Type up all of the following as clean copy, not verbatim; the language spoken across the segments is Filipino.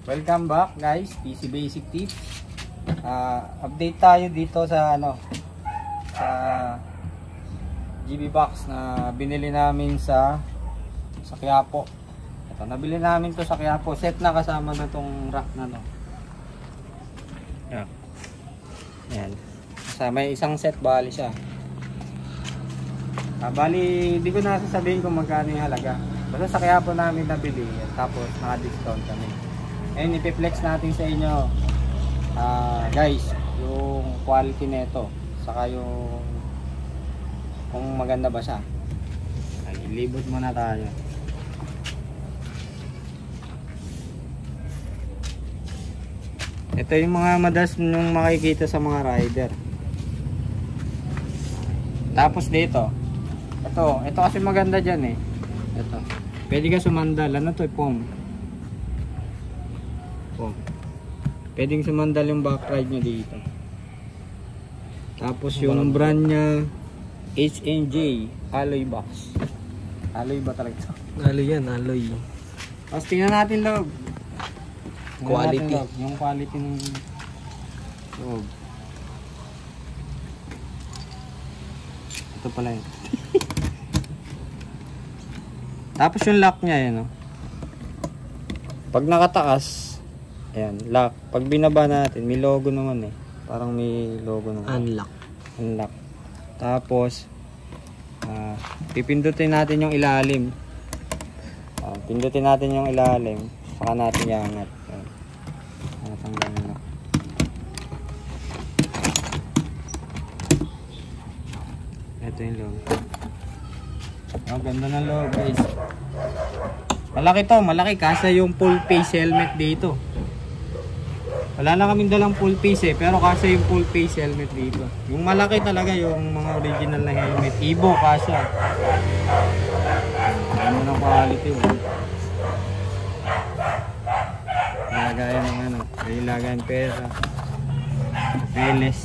Welcome back guys, PC Basic Tips. Update tayo dito sa sa GB box na binili namin sa Quiapo. Ito, nabili namin to sa Quiapo. Set na kasama na tong rack na no. Yan. May isang set bali siya. Bali, di ko na sasabihin kung magkano yung halaga. Basta sa Quiapo namin nabili. Tapos naka-discount kami. Ngayon ipiplex natin sa inyo guys yung quality nito. Saka yung kung maganda ba siya. Ilibot muna tayo. Ito yung mga madalas nyong makikita sa mga rider. Tapos dito ito kasi maganda dyan eh. Ito pwede ka sumandal. Ano to? Pong. Pwedeng sumandal yung back ride nyo dito. Tapos yung brand nya H&J alloy box. Alloy ba talaga ito? Alloy yan, alloy. Tapos tingnan natin loob. Quality. Yung quality ng loob. Ito pala yun. Tapos yung lock nya yan, no? Pag nakataas, ayan, lock. Pag binaba natin, may logo naman eh. Parang may logo naman. Unlock. Tapos, pipindutin natin yung ilalim. Pindutin natin yung ilalim. Saka natin iangat. Natanggalin na. Ito yung logo. Ganda ng logo guys. Malaki to, malaki kasi yung full face helmet dito. Wala na kaming dalang full face eh, pero kasi yung full face helmet dito. Yung malaki talaga yung mga original na helmet. Evo kasi. Ano ng quality mo. Lagayan ng lagayan pera. Papeles.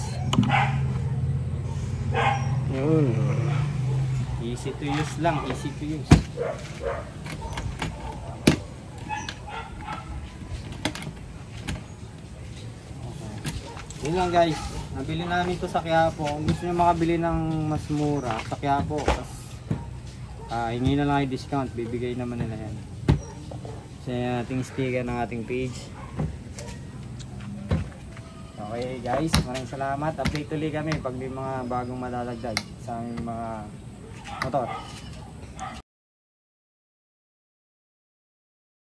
Yun. Easy to use lang, easy to use. Yun lang guys, nabili namin ito sa Quiapo. Kung gusto nyo makabili ng mas mura sa Quiapo, hingi na lang yung discount, bibigay naman nila yan. Sa ating sticker ng ating page. Okay guys, maraming salamat. Update ulit kami pag may mga bagong madadagdag sa aming mga motor.